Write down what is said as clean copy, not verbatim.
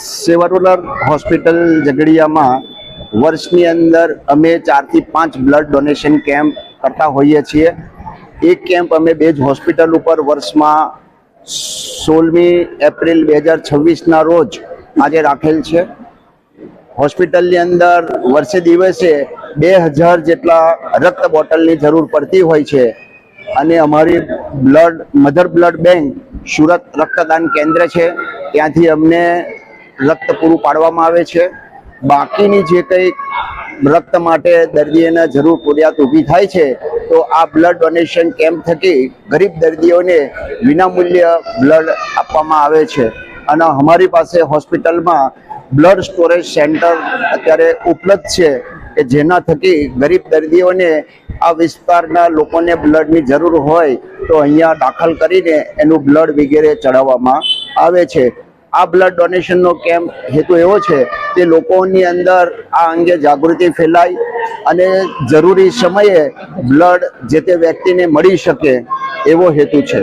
સેવા rural hospital ઝઘડિયામાં વર્ષની અંદર અમે 4 થી 5 બ્લડ ડોનેશન કેમ્પ કરતા હોઈએ છીએ। એક કેમ્પ અમે બેજ હોસ્પિટલ ઉપર વર્ષમાં 16મી એપ્રિલ 2026ના રોજ આજે રાખેલ છે। હોસ્પિટલની અંદર વર્ષે દિવસે 2000 જેટલા રક્ત બોટલની જરૂર પડતી હોય છે અને અમારી મધર બ્લડ બેંક સુરત રક્તદાન કેન્દ્ર છે, ત્યાંથી અમને રક્ત પૂરું પાડવામાં આવે છે। બાકીની જે કંઈ રક્ત માટે દર્દીઓને જરૂર પડ્યાત ઊભી થાય છે તો આ બ્લડ ડોનેશન કેમ્પ થકી ગરીબ દર્દીઓને વિનામૂલ્ય બ્લડ આપવામાં આવે છે। અને અમારી પાસે હોસ્પિટલમાં બ્લડ સ્ટોરેજ સેન્ટર અત્યારે ઉપલબ્ધ છે કે જેના થકી ગરીબ દર્દીઓને આ વિસ્તારના લોકોને બ્લડની જરૂર હોય તો અહીંયા દાખલ કરીને એનું બ્લડ વગેરે ચડાવવામાં આવે છે। આ બ્લડ ડોનેશનનો કેમ્પ હેતુ એવો છે કે લોકોની અંદર આ અંગે જાગૃતિ ફેલાય અને જરૂરી સમયે બ્લડ જે તે વ્યક્તિને મળી શકે એવો હેતુ છે।